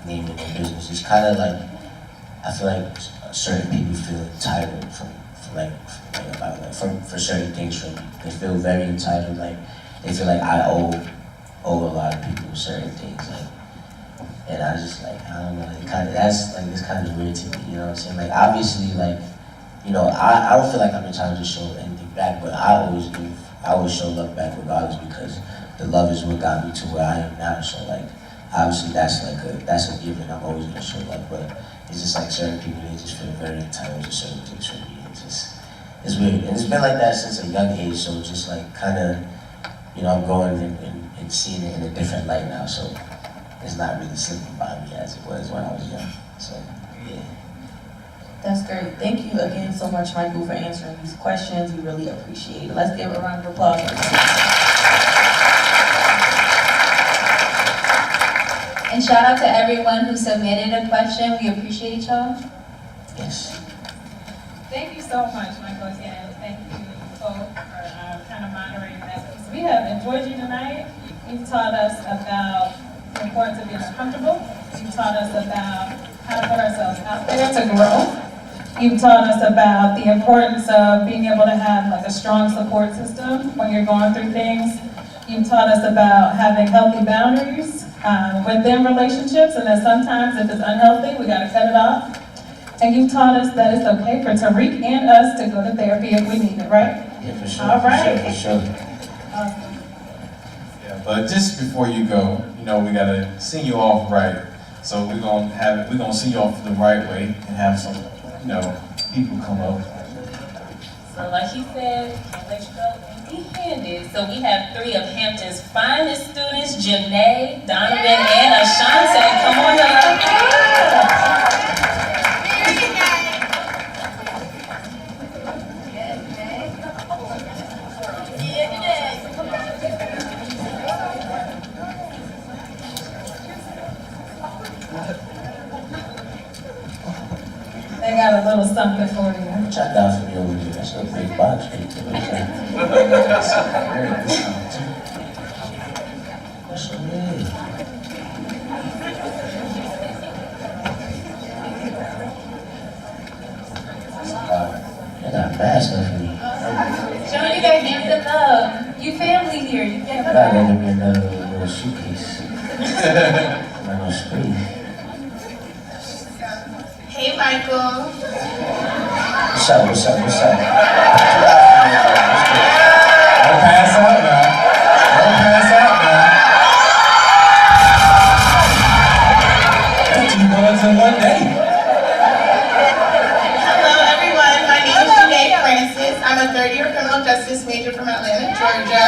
name in the business. It's kind of like, I feel like certain people feel entitled for certain things from me. They feel very entitled, like they feel like I owe a lot of people certain things, like. And I just like, I don't know, it's kind of weird to me, you know what I'm saying? Like obviously, like, I don't feel like I'm entitled to show anything back, but I always show love back regardless because the love is what got me to where I am now. So like, obviously that's a given. I'm always gonna show love, but it's just like certain people, they just feel very entitled to certain things from me. It's weird, and it's been like that since a young age. So it's just like kind of, I'm going and seeing it in a different light now. So. It's not really slipping by me as it was when I was young. So, yeah. That's great. Thank you again so much, Michael, for answering these questions. We really appreciate it. Let's give a round of applause. And shout out to everyone who submitted a question. We appreciate y'all. Yes. Thank you so much, Michael, again. Thank you both for kind of moderating that. We have enjoyed you tonight. You've taught us about the importance of being uncomfortable. You've taught us about how to put ourselves out there to grow. You've taught us about the importance of being able to have like a strong support system when you're going through things. You've taught us about having healthy boundaries within relationships, and that sometimes if it's unhealthy, we gotta cut it off. And you've taught us that it's okay for Tariq and us to go to therapy if we need it, right? Yeah, for sure. All right. For sure. Awesome. But just before you go, we gotta sing you off right. So we're gonna sing you off the right way and have some, people come up. So like he said, can't let you go empty-handed. So we have 3 of Hampton's finest students, Janae, Donovan, and Ashante. Come on up. They got a little something for you. Check out for me over there. That's a big box. What's your name? They got bad stuff for me. Showing you guys give them love. You family here. You get I gotta give me another little suitcase. No space. Hey, Michael. What's up? Don't pass out now. That's 2 bullets in one day. Hello, everyone. My name is Janae Francis. I'm a third-year criminal Justice major from Atlanta, Georgia.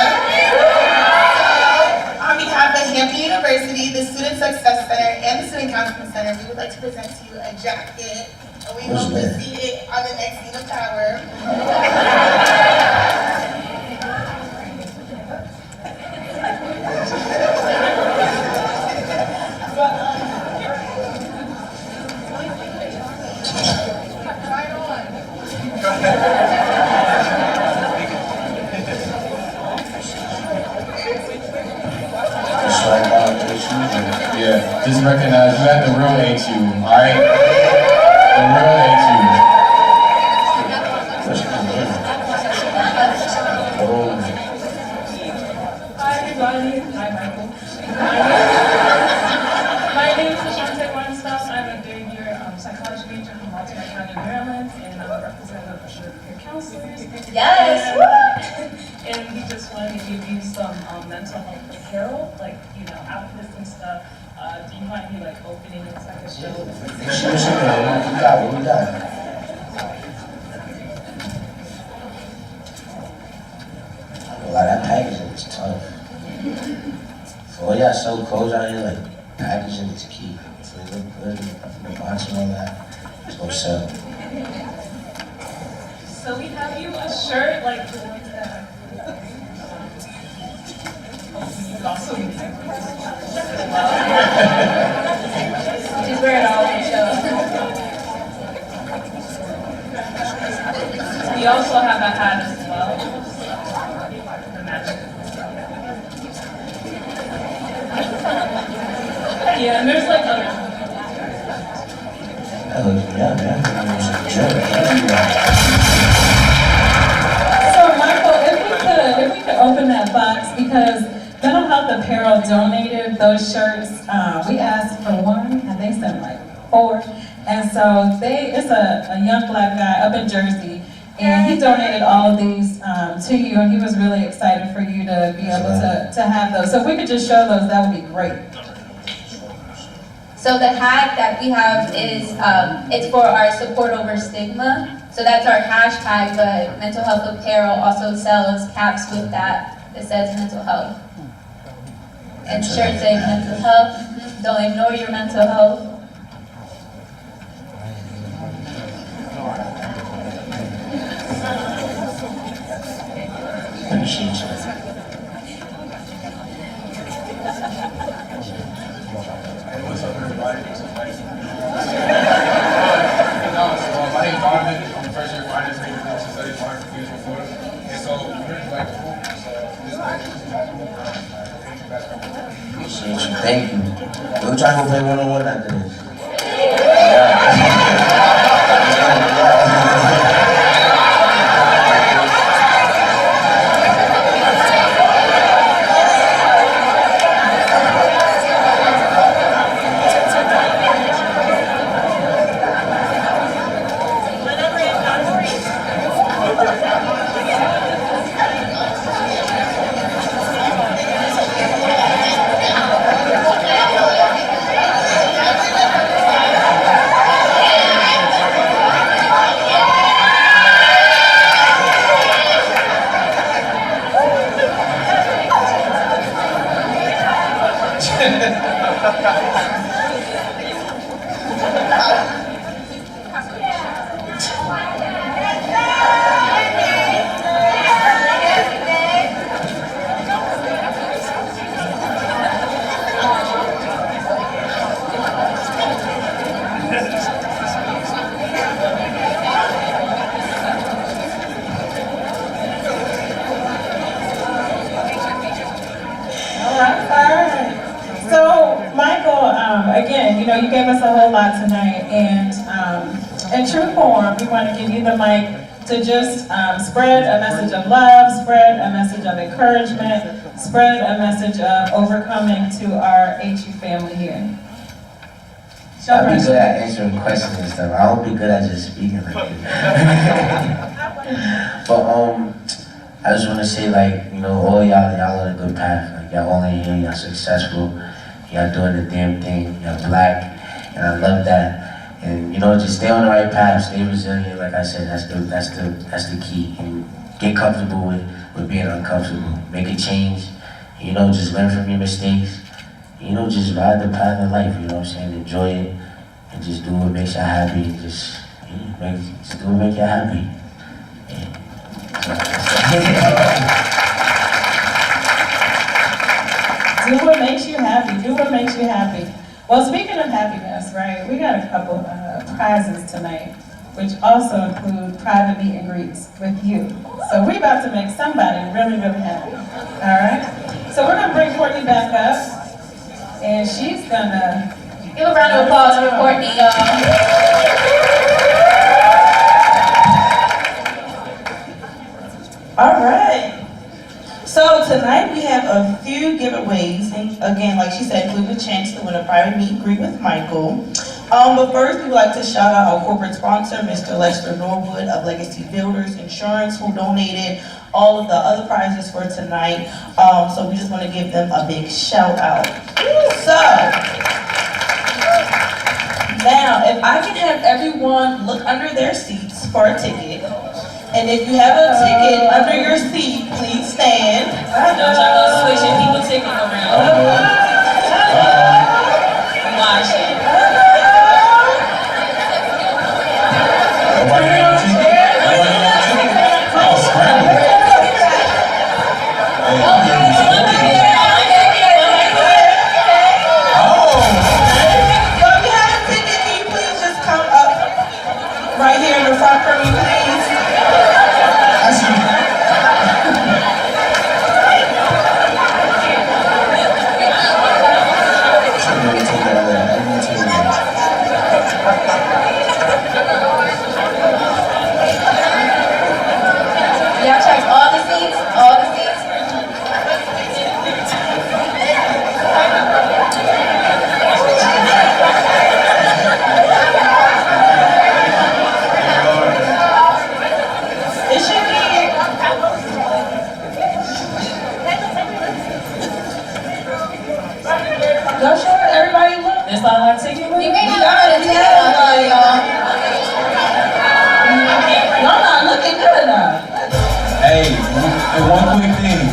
On behalf of Hampton University, the Student Success Center, and the Student Counseling Center, we would like to present to you a jacket. And we hope to see it on the next Zenith Tower. Yeah, just recognize you had the real A2, alright? The real A2. Hi everybody, hi Michael. My name is Ashante Weinstock. I'm a third year psychology major from Baltimore County, Maryland, and I'm a representative of Sugar Peer Counselors. Yes! And we just wanted to give you some mental health apparel, like, you know, outfits and stuff. Do you mind me like opening it so I can show? We got what we got. Like that packaging is tough. For all y'all so close out here, like packaging is key. If it look good from the box and all that, it's gonna sell. So we have you a shirt like the ones that you also Just wear it all on show. We also have a hat as well. The matching. Yeah, and there's like other. So Michael, if we could open that box, because Mental Health Apparel donated those shirts. We asked for one, and they sent like 4. And so it's a young black guy up in Jersey, and he donated all of these to you, and he was really excited for you to be able to have those. So if we could just show those, that would be great. So the hat that we have is, it's for our support over stigma. So that's our hashtag, but Mental Health Apparel also sells caps with that says mental health. And shirts say mental health. Don't ignore your mental health. Appreciate you. What's up, everybody? My name is Donovan. I'm a first year finance major at National Studies Market Computer Florida. And so we're here to like the book. Appreciate you. Thank you. We'll try to go play one-on-one after this. Again, you know, you gave us a whole lot tonight, and in true form, we want to give you the mic to just spread a message of love, spread a message of encouragement, spread a message of overcoming to our HU family here. I'll be good at answering questions and stuff. I won't be good at just speaking like this. But I just want to say, like, you know, all y'all on a good path. Like, y'all all in here, y'all successful. Y'all doing the damn thing. Y'all black, and I love that. And you know, just stay on the right path, stay resilient. Like I said, that's the key. And get comfortable with being uncomfortable. Make a change, you know, just learn from your mistakes. You know, just ride the path of life, you know what I'm saying? Enjoy it and just do what makes you happy. Just do what makes you happy. Do what makes you happy. Do what makes you happy. Well, speaking of happiness, right, we got a couple prizes tonight, which also include private meet and greets with you. So we're about to make somebody really, really happy. All right? So we're gonna bring Courtney back up, and she's gonna Give a round of applause for Courtney, y'all. All right. So tonight we have a few giveaways, and again, like she said, include a chance to win a private meet and greet with Michael. But first, we would like to shout out our corporate sponsor, Mr. Lester Norwood of Legacy Builders Insurance, who donated all of the other prizes for tonight. So we just want to give them a big shout out. So now, if I can have everyone look under their seats for a ticket. And if you have a ticket under your seat, please stand. Don't y'all go switching people's tickets around. Watch it. Right here in the front for me, please. Y'all check all the seats, all the seats. It should be. Y'all sure everybody look? That's all our ticket was? You may not have a ticket online, y'all. Y'all not looking good enough. Hey, and one quick thing.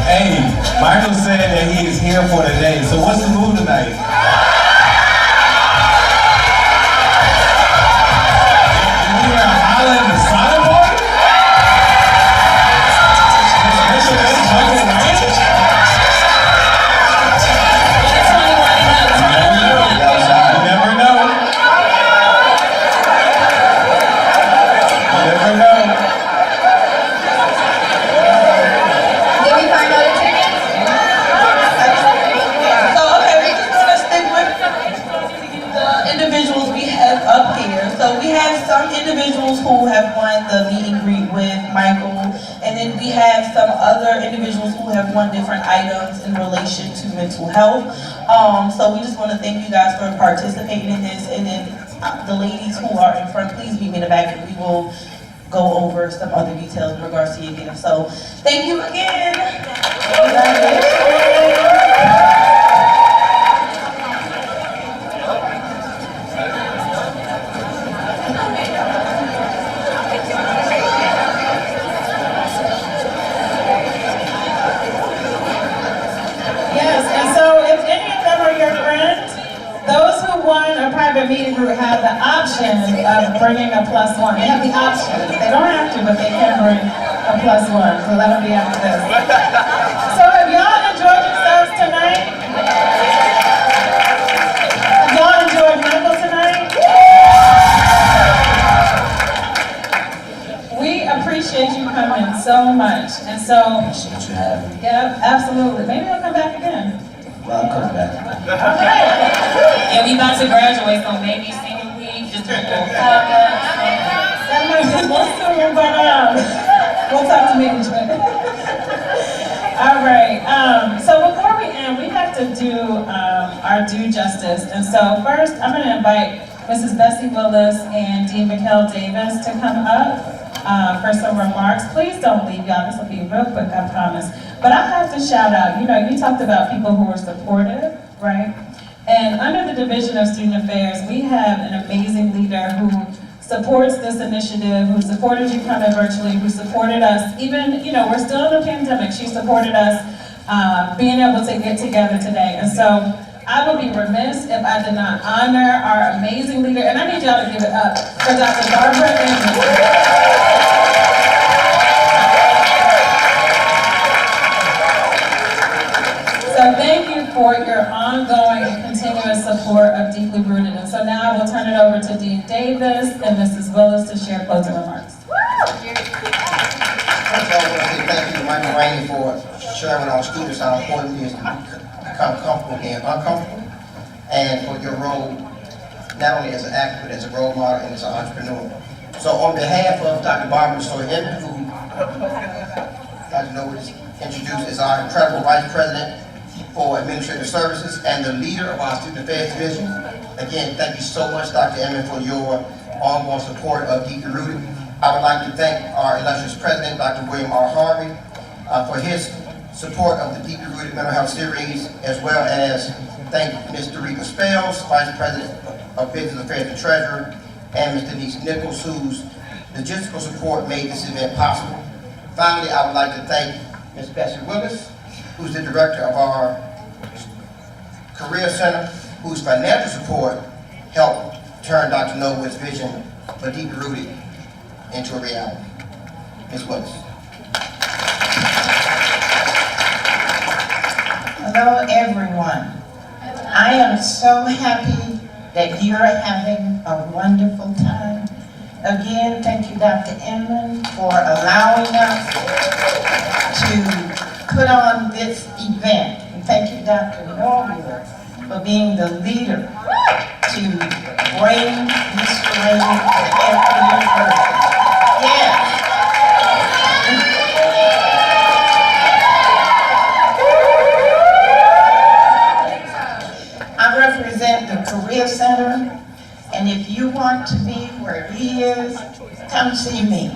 Hey, Michael said that he is here for the day. So what's the mood tonight? Did you hear a holler in the silent party? Special guest Michael Wayne? You never know. You never know. Did we find all the tickets? So, okay, we're just gonna stick with the individuals we have up here. So we have some individuals who have won the meet and greet with Michael, and then we have some other individuals who have won different items in relation to mental health. So we just want to thank you guys for participating in this, and then the ladies who are in front, please meet me in the back, and we will go over some other details in regards to your gift. So thank you again. Yes, and so if any of them are your friends, those who won a private meeting group have the option of bringing a +1. They have the option. They don't have to, but they can bring a +1. So that'll be after this. So have y'all enjoyed yourselves tonight? Have y'all enjoyed Michael tonight? We appreciate you coming so much. And so, Appreciate you having me. yeah, absolutely. Maybe he'll come back again. Well, I'll come back. Okay. Yeah, we about to graduate, so maybe senior week, just a little pop-up. That might be more sooner, but we'll talk to management. All right. So before we end, we have to do our due justice. And so first, I'm going to invite Mrs. Bessie Willis and Dean Mikkel Davis to come up for some remarks. Please don't leave, y'all. This will be real quick, I promise. But I have to shout out, you know, you talked about people who are supportive, right? And under the Division of Student Affairs, we have an amazing leader who supports this initiative, who supported you coming virtually, who supported us, even, we're still in a pandemic, she supported us being able to get together today. And so I would be remiss if I did not honor our amazing leader, and I need y'all to give it up for Dr. Barbara Ingram. So thank you for your ongoing and continuous support of Deeply Rooted. And so now I will turn it over to Dean Davis and Mrs. Willis to share closing remarks. First of all, I want to say thank you to Michael Rainey for sharing with our students how important it is to become comfortable being uncomfortable, and for your role, not only as an actor, but as a role model and as an entrepreneur. So on behalf of Dr. Barbara Stoyan, who Dr. Norwood is introduced as our incredible Vice President for Administrative Services and the leader of our Student Affairs Division, again, thank you so much, Dr. Emmett, for your ongoing support of Deeply Rooted. I would like to thank our illustrious President, Dr. William R. Harvey, for his support of the Deeply Rooted Mental Health Series, as well as thank Ms. Dorita Spells, Vice President of Business Affairs and Treasurer, and Ms. Denise Nichols, whose logistical support made this event possible. Finally, I would like to thank Ms. Bessie Willis, who's the director of our Career Center, whose financial support helped turn Dr. Norwood's vision for Deeply Rooted into a reality. Ms. Willis. Hello, everyone. I am so happy that you're having a wonderful time. Again, thank you, Dr. Inman, for allowing us to put on this event. And thank you, Dr. Norwood, for being the leader to bring Mr. Rainey to Hampton University. Yes. I represent the Career Center, and if you want to be where he is, come see me.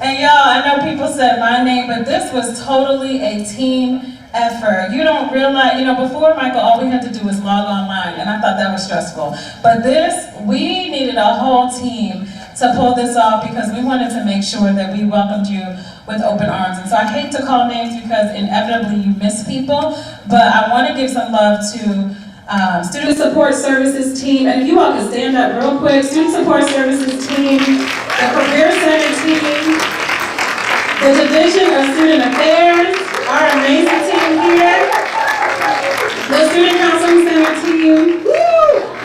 And y'all, I know people said my name, but this was totally a team effort. You don't realize, before Michael, all we had to do was log online, and I thought that was stressful. But we needed a whole team to pull this off because we wanted to make sure that we welcomed you with open arms. And so I hate to call names because inevitably you miss people, but I want to give some love to Student Support Services team. And if you all could stand up real quick, Student Support Services team, the Career Center team, the Division of Student Affairs, our amazing team here, the Student Counseling Center team.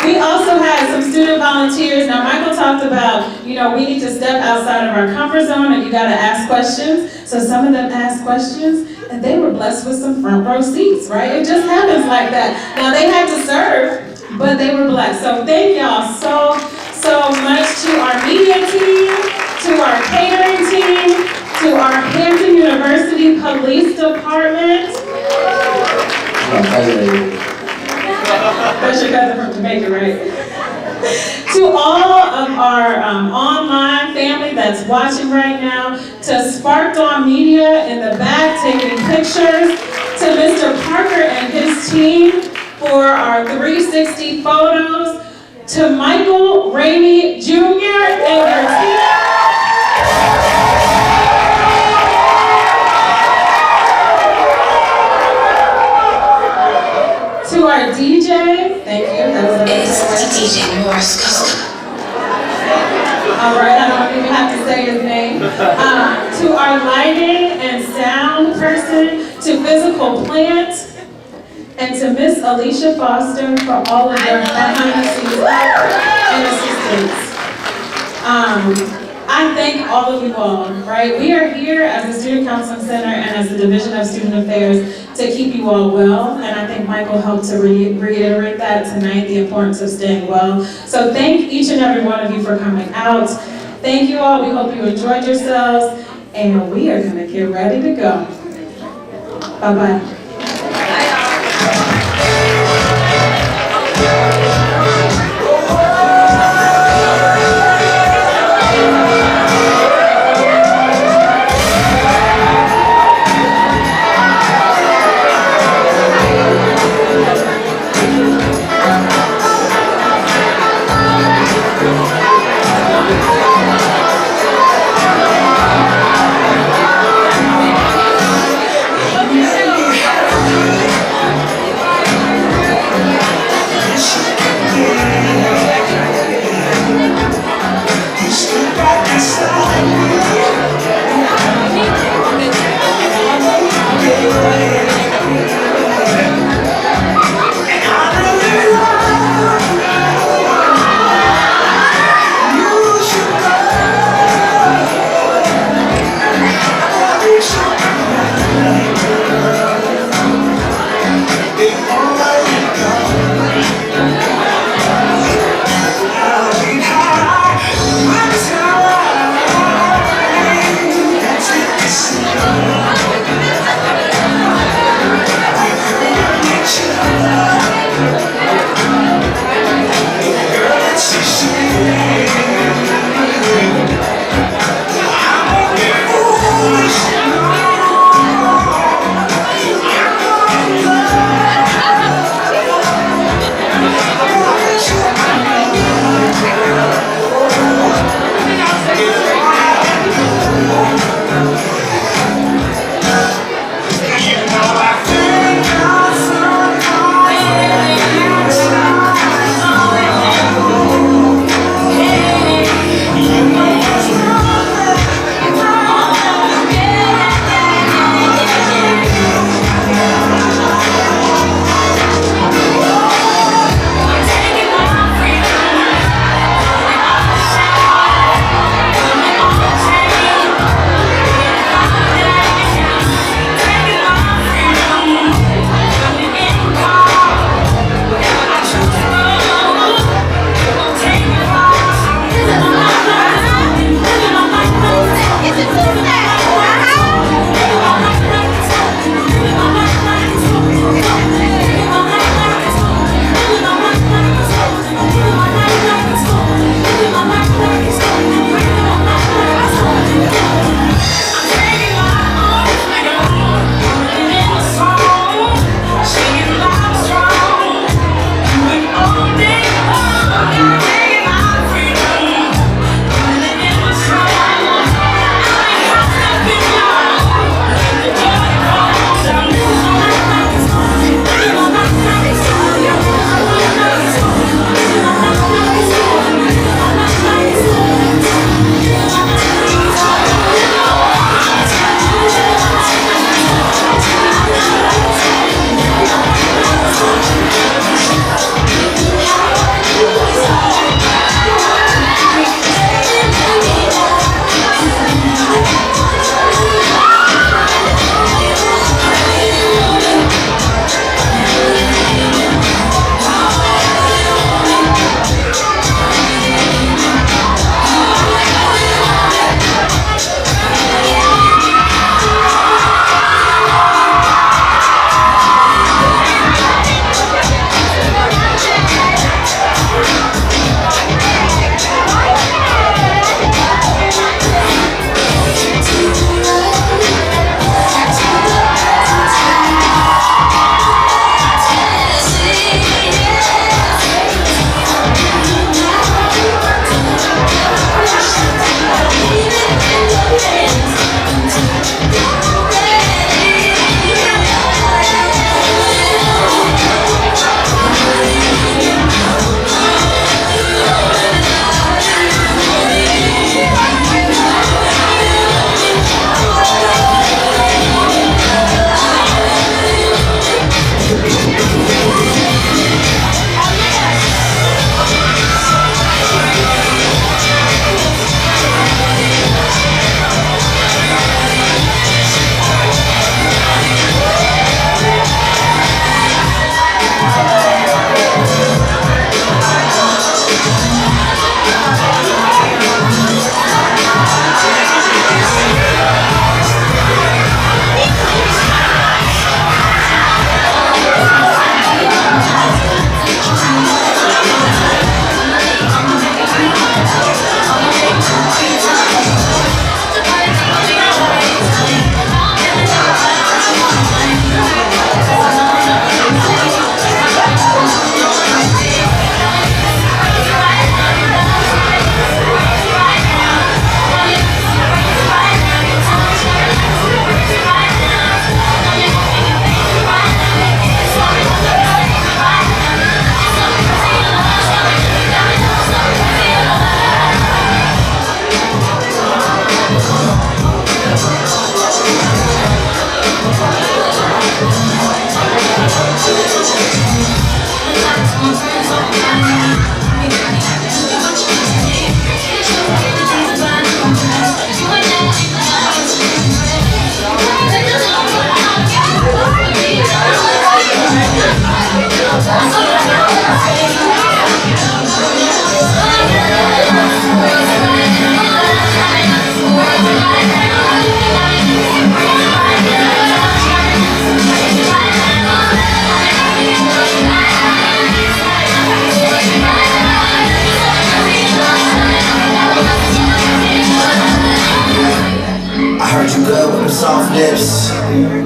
We also had some student volunteers. Now, Michael talked about, we need to step outside of our comfort zone and you gotta ask questions. So some of them asked questions and they were blessed with some front row seats, right? It just happens like that. Now, they had to serve, but they were blessed. So thank y'all so much to our media team, to our catering team, to our Hampton University Police Department. That's your cousin from Jamaica, right? To all of our online family that's watching right now, to Spark Dawn Media in the back taking pictures, to Mr. Parker and his team for our 360 photos, to Michael Rainey Jr. and your team. To our DJ, thank you. It's DJ Morse. All right, I don't even have to say his name. To our lighting and sound person, to Physical Plant, and to Miss Alicia Foster for all of their behind the scenes help and assistance. I thank all of you all, right? We are here as the Student Counseling Center and as the Division of Student Affairs to keep you all well, and I think Michael helped to reiterate that tonight, the importance of staying well. So thank each and every one of you for coming out. Thank you all, we hope you enjoyed yourselves, and we are gonna get ready to go. Bye-bye.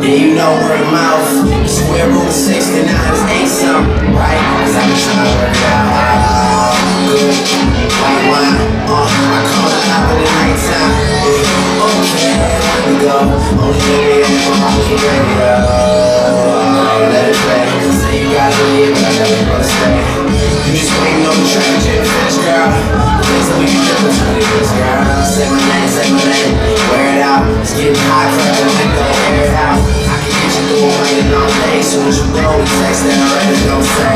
Yeah, you know word of mouth. Square root of 69 is 8 something, right? Cause I be trying to work it out. White wine, I call it out in the nighttime. Yeah, okay, here we go. Only baby on my mom can bring it up. Let it play. Say you gotta leave, but I never gonna stay. You just waiting on the track, Jim finish, girl. Things that we can do between this, girl. Say my name, wear it out. It's getting hot, crap, and go air it out. I can get you through running all day. Soon as you go, we text that I'm ready to go say.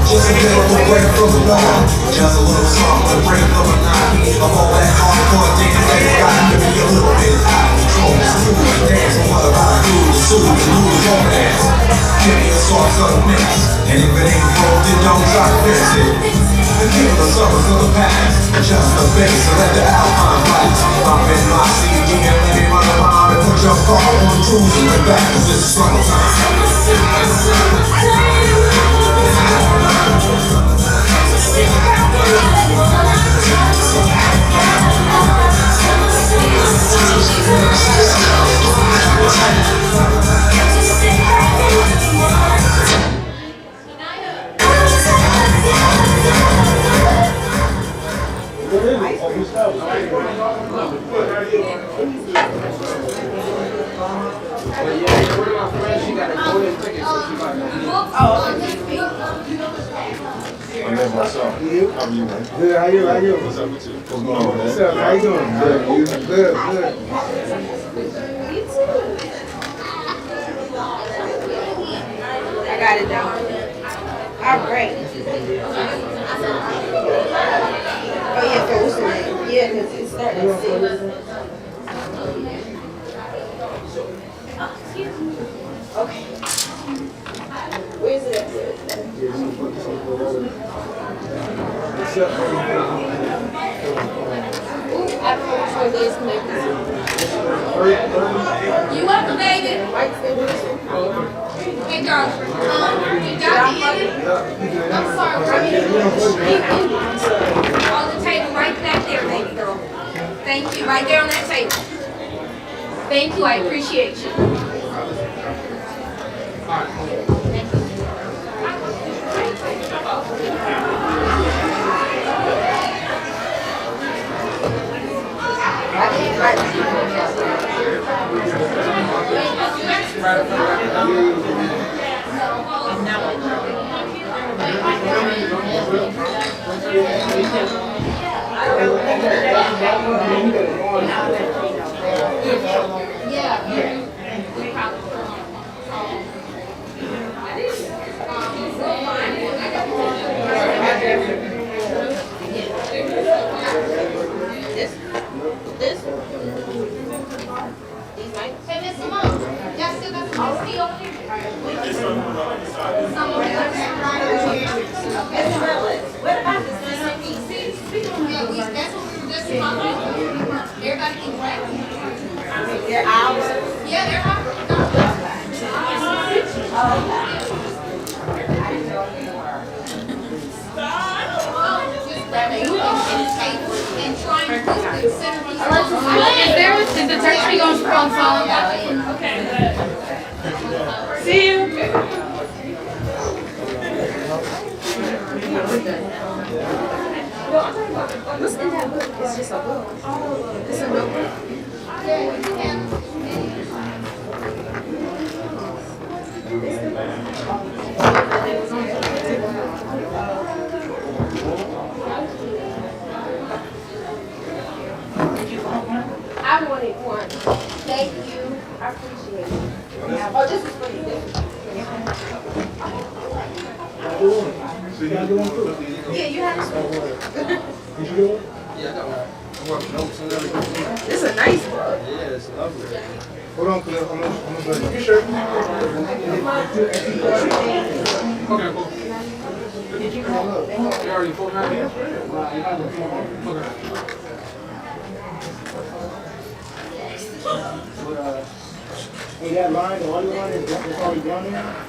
Just a bit of a break from the norm. Just a little song to break the monotony of all that hardcore dance that has got to be a little bit out of control. Smooth dance on what I do to soothe and lose romance. Give me a sauce of the mix, and if it ain't broke, then don't try to fix it. The king of the summers of the past, just the bass and let the alpine blast. Pop in my CD and let me run around and put your car on cruise and back, cause it's summertime. I met myself. How are you, man? Good. How you? What's up with you? What's going on, man? What's up? How you doing? Good. Good. I got it down. All right. Oh yeah, so what's the name? Yeah, because it started at 6. Okay. Where's it at? I don't know which one is connected. You welcome, baby. Hey, girl. You got the end? I'm sorry, on the table right back there, baby girl. Thank you, right there on that table. Thank you, I appreciate you. Hey, Miss Simone, y'all still got some tea over here? What about this? Yeah, that's what we were just talking about. Everybody can grab. They're ours? Yeah, they're ours. Is the turkey going to fall out? Okay. See you. What's in that book? It's just a book. It's a notebook. Yeah, you can. I wanted one. Thank you. I appreciate it. Oh, this is for you. So you got the one too? Yeah, you have this Did you get one? Yeah, I got one. I'm working notes and everything. It's a nice book. Yeah, it's lovely. Hold on, Cliff. I'm gonna you sure? Okay, cool. Did you They know? already put her in. Wow, you got to put her. But, hey, that line, the only one that's already down there?